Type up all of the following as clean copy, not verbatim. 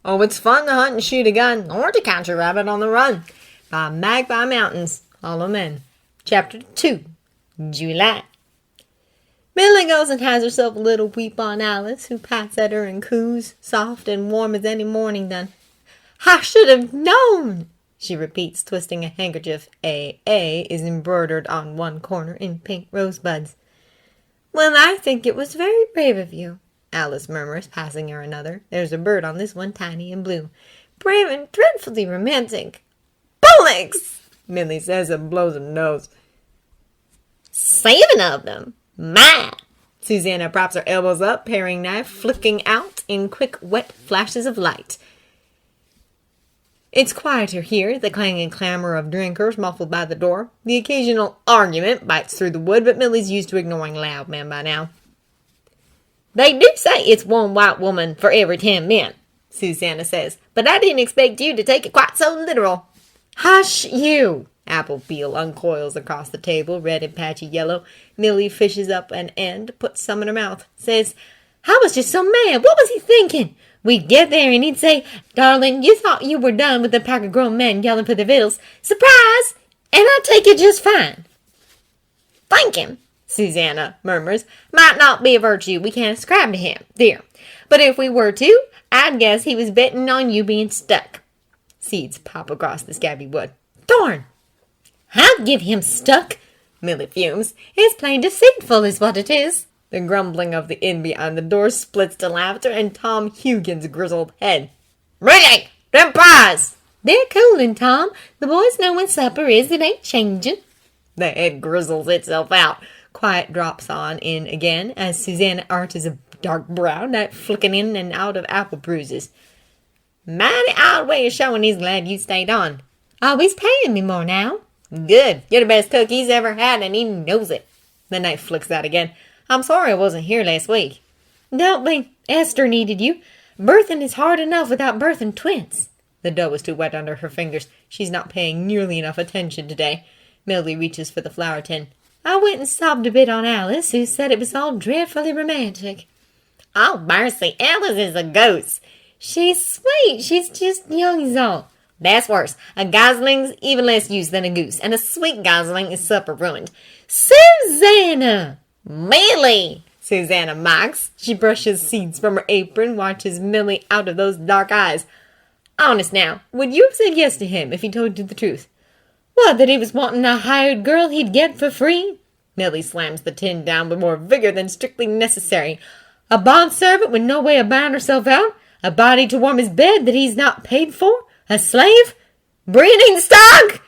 Oh, it's fun to hunt and shoot a gun, or to catch a rabbit on the run. By Magpie Mountains, all amen. Chapter 2, July. Millie goes and has herself a little weep on Alice, who pats at her and coos, soft and warm as any morning dun. I should have known, she repeats, twisting a handkerchief. A is embroidered on one corner in pink rosebuds. Well, I think it was very brave of you, Alice murmurs, passing her another. There's a bird on this one, tiny and blue. Brave and dreadfully romantic. Bullocks, Millie says and blows her nose. 7 of them. My! Susanna props her elbows up, paring knife flicking out in quick, wet flashes of light. It's quieter here, the clang and clamor of drinkers muffled by the door. The occasional argument bites through the wood, but Millie's used to ignoring loud men by now. They do say it's one white woman for every 10 men, Susanna says, but I didn't expect you to take it quite so literal. Hush you! Apple peel uncoils across the table, red and patchy yellow. Millie fishes up an end, puts some in her mouth, says, I was just so mad. What was he thinking? We'd get there and he'd say, Darling, you thought you were done with the pack of grown men yelling for the victuals. Surprise! And I'd take it just fine. Thinking, Susanna murmurs, might not be a virtue we can't ascribe to him, dear. But if we were to, I'd guess he was betting on you being stuck. Seeds pop across the scabby wood. Darn! I'd give him stuck, Millie fumes. It's plain deceitful is what it is. The grumbling of the inn behind the door splits to laughter and Tom Hugin's grizzled head. Really? Them pies! They're coolin', Tom. The boys know when supper is. It ain't changin'. The head grizzles itself out. Quiet drops on in again as Susanna arches a dark brow, knife flicking in and out of apple bruises. Mighty odd way of showing he's glad you stayed on. Always paying me more now. Good. You're the best cook he's ever had, and he knows it. The knife flicks out again. I'm sorry I wasn't here last week. Don't be. Esther needed you. Birthing is hard enough without birthing twins. The dough is too wet under her fingers. She's not paying nearly enough attention today. Millie reaches for the flour tin. I went and sobbed a bit on Alice, who said it was all dreadfully romantic. Oh, mercy. Alice is a ghost. She's sweet. She's just young as all. That's worse. A gosling's even less use than a goose, and a sweet gosling is supper ruined. Susanna! Millie! Susanna mocks. She brushes seeds from her apron, watches Millie out of those dark eyes. Honest now, would you have said yes to him if he told you the truth? What, that he was wanting a hired girl he'd get for free? Millie slams the tin down with more vigor than strictly necessary. A bondservant with no way of buying herself out? A body to warm his bed that he's not paid for? A slave? Breeding stock?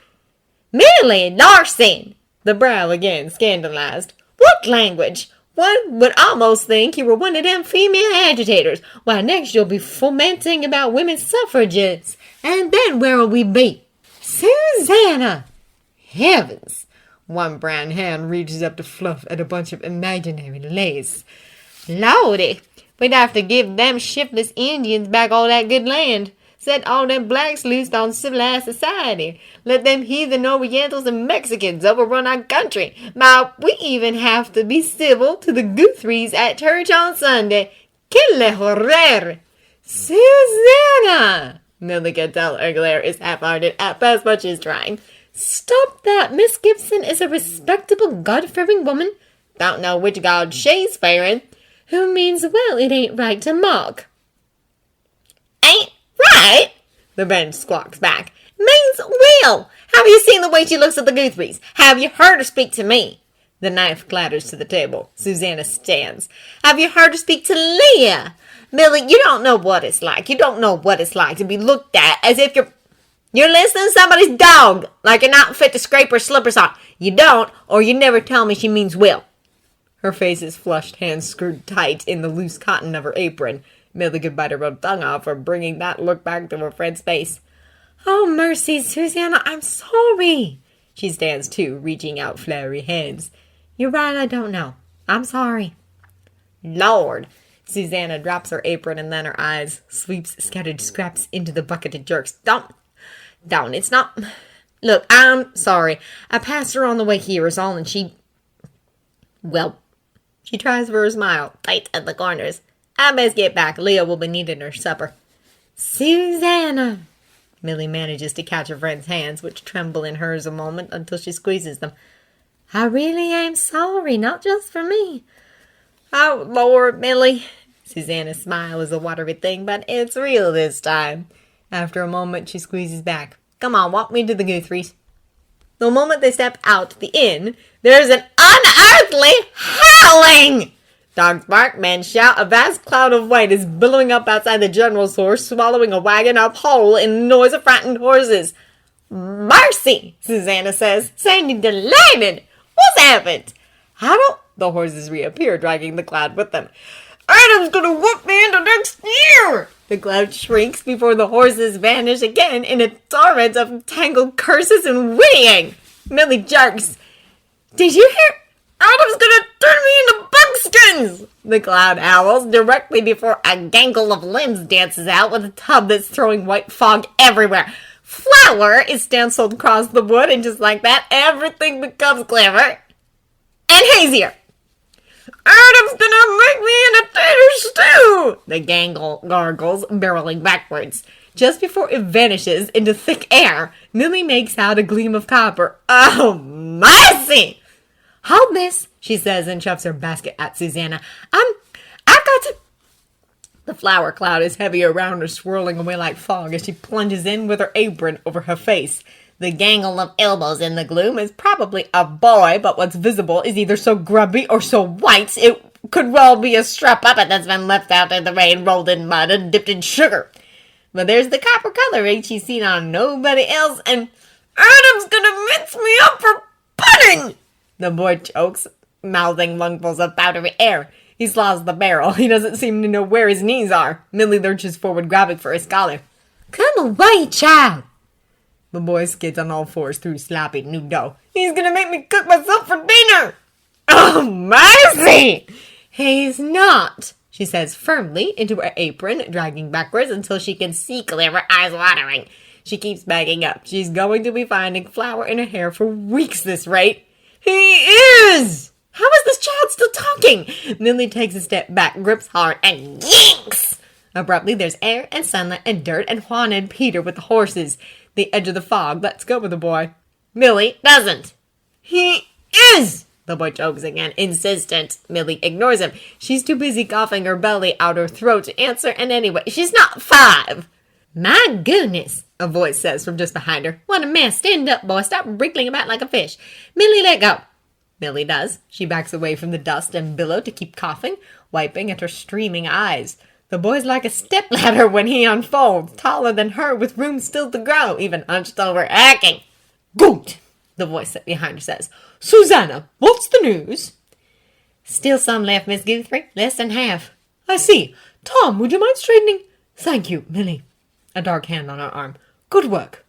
Millie Larson! The brow again scandalized. What language? One would almost think you were one of them female agitators. Why, next you'll be fomenting about women's suffrages. And then where'll we be? Susanna! Heavens! One brown hand reaches up to fluff at a bunch of imaginary lace. Lordy, we'd have to give them shiftless Indians back all that good land. Set all them blacks loose on civilized society. Let them heathen Orientals and Mexicans overrun our country. My, we even have to be civil to the Guthries at church on Sunday. Que le horror! Susanna! Millie can tell her glare is half-hearted at as much as trying. Stop that! Miss Gibson is a respectable, God-fearing woman. Don't know which God she's fearing. Who means, well, it ain't right to mock. Ain't right? The bench squawks back. Means will. Have you seen the way she looks at the Guthries? Have you heard her speak to me? The knife clatters to the table. Susanna stands. Have you heard her speak to Leah? Millie, you don't know what it's like. You don't know what it's like to be looked at as if you're listening to somebody's dog, like you're not fit to scrape her slippers on. You don't, or you never tell me she means will. Her face is flushed, hands screwed tight in the loose cotton of her apron. Millie could bite her own tongue off for bringing that look back to her friend's face. Oh, mercy, Susanna, I'm sorry. She stands too, reaching out floury hands. You're right, I don't know. I'm sorry. Lord. Susanna drops her apron and then her eyes, sweeps scattered scraps into the bucket and jerks. Don't, it's not... Look, I'm sorry. I passed her on the way here is all, and she... Well, she tries for a smile, tight at the corners. I best get back. Leah will be needing her supper. Susanna! Millie manages to catch her friend's hands, which tremble in hers a moment until she squeezes them. I really am sorry, not just for me. Oh, Lord, Millie. Susanna's smile is a watery thing, but it's real this time. After a moment, she squeezes back. Come on, walk me to the Guthries. The moment they step out the inn, there's an unearthly howling! Dogs bark, men shout, a vast cloud of white is billowing up outside the general's horse, swallowing a wagon up whole in the noise of frightened horses. Mercy, Susanna says, sounding delighted. What's happened? How don't the horses reappear, dragging the cloud with them? Adam's gonna whoop me into next year! The cloud shrinks before the horses vanish again in a torrent of tangled curses and whinnying. Millie jerks. Did you hear? Adam's gonna turn me into buckskins! The cloud howls directly before a gangle of limbs dances out with a tub that's throwing white fog everywhere. Flour is danceled across the wood, and just like that, everything becomes clearer and hazier. Adam's gonna make me into tater stew! The gangle gargles, barreling backwards. Just before it vanishes into thick air, Millie makes out a gleam of copper. Oh, mercy! Hold this, she says and shoves her basket at Susanna. I've got to... The flour cloud is heavy around her, swirling away like fog as she plunges in with her apron over her face. The gangle of elbows in the gloom is probably a boy, but what's visible is either so grubby or so white it could well be a straw puppet that's been left out in the rain, rolled in mud, and dipped in sugar. But there's the copper coloring she's seen on nobody else, and Adam's gonna mix me up for pudding! The boy chokes, mouthing lungfuls of powdery air. He slaws the barrel. He doesn't seem to know where his knees are. Millie lurches forward, grabbing for his collar. Come away, child! The boy skids on all fours through sloppy new dough. He's gonna make me cook myself for dinner! Oh, mercy! He's not, she says firmly into her apron, dragging backwards until she can see clear, her eyes watering. She keeps bagging up. She's going to be finding flour in her hair for weeks this rate. He is! How is this child still talking? Millie takes a step back, grips hard, and yanks! Abruptly, there's air and sunlight and dirt and Juan and Peter with the horses. The edge of the fog lets go of the boy. Millie doesn't. He is! The boy chokes again, insistent. Millie ignores him. She's too busy coughing her belly out her throat to answer, and anyway, she's not 5. My goodness, a voice says from just behind her. What a mess. Stand up, boy. Stop wriggling about like a fish. Millie, let go. Millie does. She backs away from the dust and billow to keep coughing, wiping at her streaming eyes. The boy's like a stepladder when he unfolds, taller than her with room still to grow, even hunched over, hacking. Good, the voice behind her says. Susanna, what's the news? Still some left, Miss Guthrie. Less than half. I see. Tom, would you mind straightening? Thank you, Millie. A dark hand on her arm. Good work.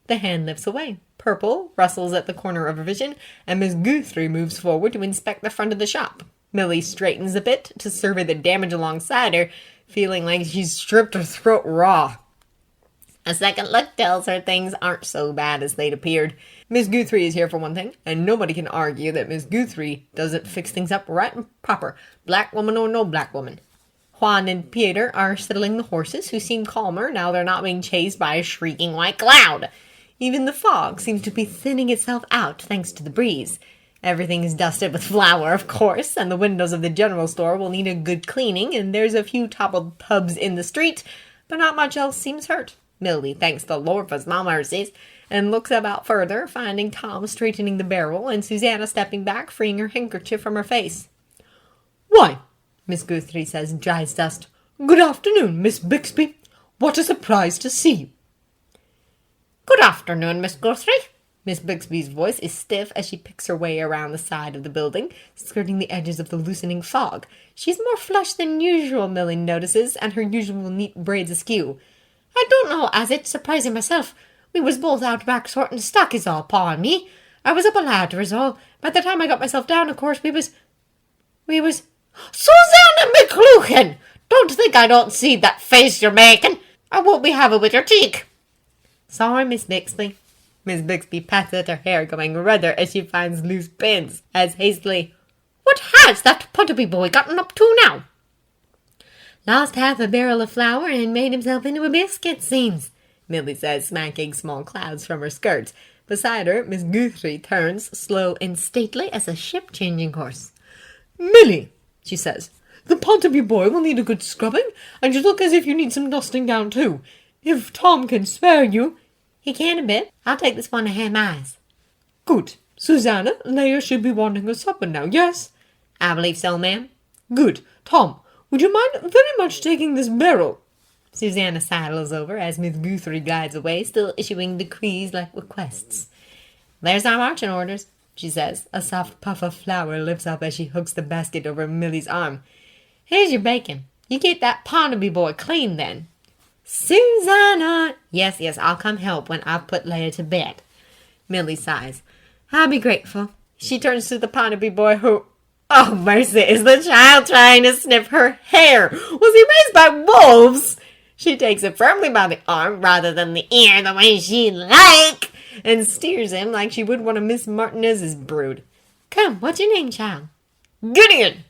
The hand lifts away. Purple rustles at the corner of her vision, and Miss Guthrie moves forward to inspect the front of the shop. Millie straightens a bit to survey the damage alongside her, feeling like she's stripped her throat raw. A second look tells her things aren't so bad as they'd appeared. Miss Guthrie is here for one thing, and nobody can argue that Miss Guthrie doesn't fix things up right and proper, black woman or no black woman. Juan and Peter are settling the horses, who seem calmer now they're not being chased by a shrieking white cloud. Even the fog seems to be thinning itself out thanks to the breeze. Everything is dusted with flour, of course, and the windows of the general store will need a good cleaning, and there's a few toppled tubs in the street, but not much else seems hurt. Millie thanks the Lord for small mercies, and looks about further, finding Tom straightening the barrel, and Susanna stepping back, freeing her handkerchief from her face. Why, Miss Guthrie says, dry as dust. Good afternoon, Miss Bixby. What a surprise to see you. Good afternoon, Miss Guthrie. Miss Bixby's voice is stiff as she picks her way around the side of the building, skirting the edges of the loosening fog. She's more flushed than usual, Millie notices, and her usual neat braids askew. I don't know as it's surprising myself. We was both out back sorting stock is all, Pa and me. I was up a ladder is all. By the time I got myself down, of course, we was... Susanna McLuhan! Don't think I don't see that face you're making. I won't be having with your cheek. Sorry, Miss Bixby. Miss Bixby pats at her hair, going redder as she finds loose pins, as hastily, What has that Punterby boy gotten up to now? Lost half a barrel of flour and made himself into a biscuit, seems, Milly says, smacking small clouds from her skirts. Beside her, Miss Guthrie turns, slow and stately as a ship changing course. "Milly," she says, "the Pontaby boy will need a good scrubbing, and you look as if you need some dusting down too. If Tom can spare you—" "He can a bit. I'll take this one to Ham Eyes." "Good. Susanna, Leah should be wanting her supper now, yes?" "I believe so, ma'am." "Good. Tom, would you mind very much taking this barrel?" Susanna sidles over as Miss Guthrie glides away, still issuing decrees like requests. "There's our marching orders," she says. A soft puff of flour lifts up as she hooks the basket over Milly's arm. "Here's your bacon. You keep that Pontaby boy clean, then." "Susanna!" Yes, I'll come help when I've put Leah to bed." Milly sighs. "I'll be grateful." She turns to the Pontaby boy who... Oh, mercy, is the child trying to snip her hair? Was he raised by wolves? She takes him firmly by the arm, rather than the ear, the way she'd like, and steers him like she would one of Miss Martinez's brood. "Come, what's your name, child?" "Gideon."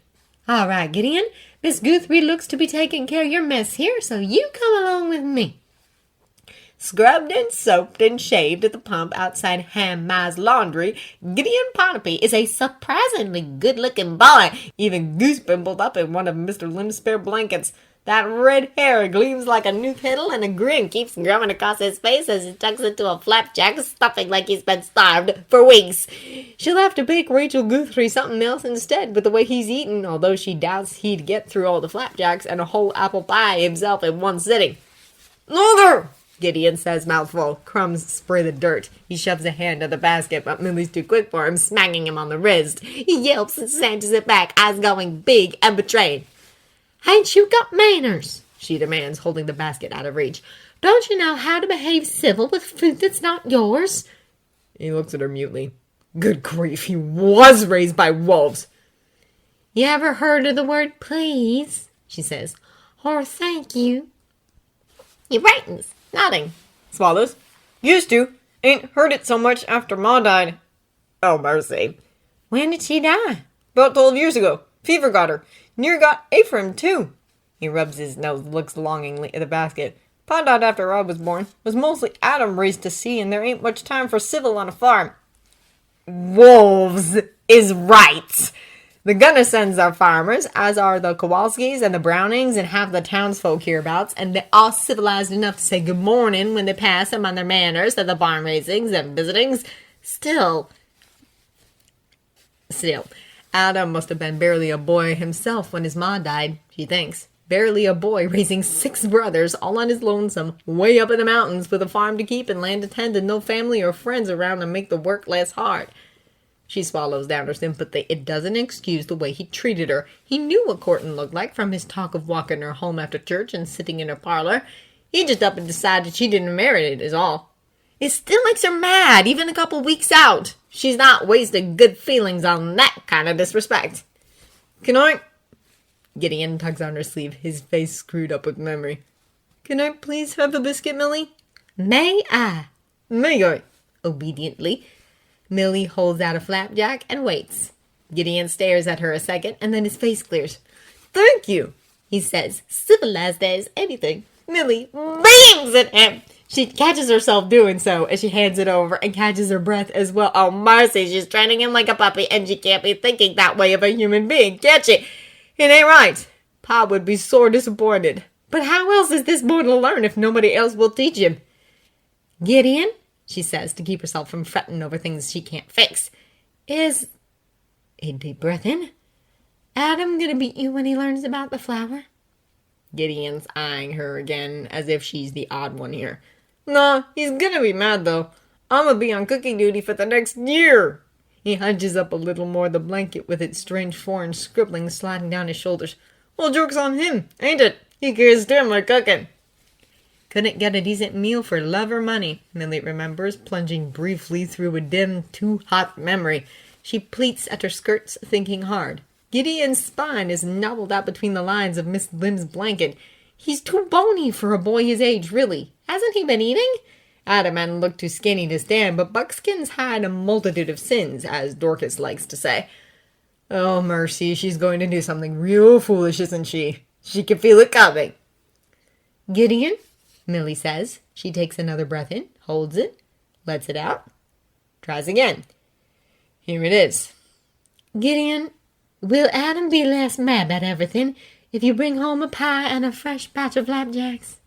"All right, Gideon. Miss Guthrie looks to be taking care of your mess here, so you come along with me." Scrubbed and soaped and shaved at the pump outside Ham Ma's laundry, Gideon Pontaby is a surprisingly good-looking boy, even goose-pimpled up in one of Mr. Lim's spare blankets. That red hair gleams like a new kettle, and a grin keeps growing across his face as he tucks into a flapjack, stuffing like he's been starved for weeks. She'll have to bake Rachel Guthrie something else instead, with the way he's eaten, although she doubts he'd get through all the flapjacks and a whole apple pie himself in one sitting. "Mother!" Gideon says, mouthful. Crumbs spray the dirt. He shoves a hand at the basket, but Milly's too quick for him, smacking him on the wrist. He yelps and snatches it back, eyes going big and betrayed. "Ain't you got manners?" she demands, holding the basket out of reach. "Don't you know how to behave civil with food that's not yours?" He looks at her mutely. Good grief, he was raised by wolves. "You ever heard of the word please?" she says. "Or thank you?" He brightens, nodding. Swallows. "Used to. Ain't heard it so much after Ma died." "Oh, mercy." "When did she die?" "About 12 years ago. Fever got her. Near got Ephraim, too." He rubs his nose, looks longingly at the basket. "Pa died after I was born. Was mostly Adam raised to sea, and there ain't much time for civil on a farm." Wolves is right. The Gunnarsons are farmers, as are the Kowalskis and the Brownings and half the townsfolk hereabouts, and they're all civilized enough to say good morning when they pass them on their manners at the barn raisings and visitings. Still, Adam must have been barely a boy himself when his ma died, she thinks. Barely a boy raising 6 brothers, all on his lonesome, way up in the mountains with a farm to keep and land to tend and no family or friends around to make the work less hard. She swallows down her sympathy. It doesn't excuse the way he treated her. He knew what Corton looked like from his talk of walking her home after church and sitting in her parlor. He just up and decided she didn't merit it, is all. It still makes her mad, even a couple weeks out. She's not wasting good feelings on that kind of disrespect. "Can I—" Gideon tugs on her sleeve, his face screwed up with memory. "Can I please have a biscuit, Milly?" "May I?" "May I?" Obediently. Milly holds out a flapjack and waits. Gideon stares at her a second, and then his face clears. "Thank you," he says, civilized as anything. Milly beams at him. She catches herself doing so as she hands it over and catches her breath as well. Oh, mercy, she's training him like a puppy, and she can't be thinking that way of a human being, can't she? It ain't right. Pa would be sore disappointed. But how else is this boy to learn if nobody else will teach him? "Gideon," she says, to keep herself from fretting over things she can't fix, "is," a deep breath in, "Adam gonna beat you when he learns about the flower?" Gideon's eyeing her again, as if she's the odd one here. "Nah, he's gonna be mad, though. I'm gonna be on cooking duty for the next year." He hunches up a little more the blanket with its strange foreign scribbling sliding down his shoulders. "Well, joke's on him, ain't it? He cares damn like cooking." Couldn't get a decent meal for love or money, Milly remembers, plunging briefly through a dim, too-hot memory. She pleats at her skirts, thinking hard. Gideon's spine is nobbled out between the lines of Miss Lim's blanket. He's too bony for a boy his age, really. Hasn't he been eating? Adam hadn't looked too skinny to stand, but buckskins hide a multitude of sins, as Dorcas likes to say. Oh, mercy, she's going to do something real foolish, isn't she? She can feel it coming. Gideon, Millie says. She takes another breath in, holds it, lets it out, tries again. Here it is. Gideon, will Adam be less mad at everything if you bring home a pie and a fresh batch of flapjacks?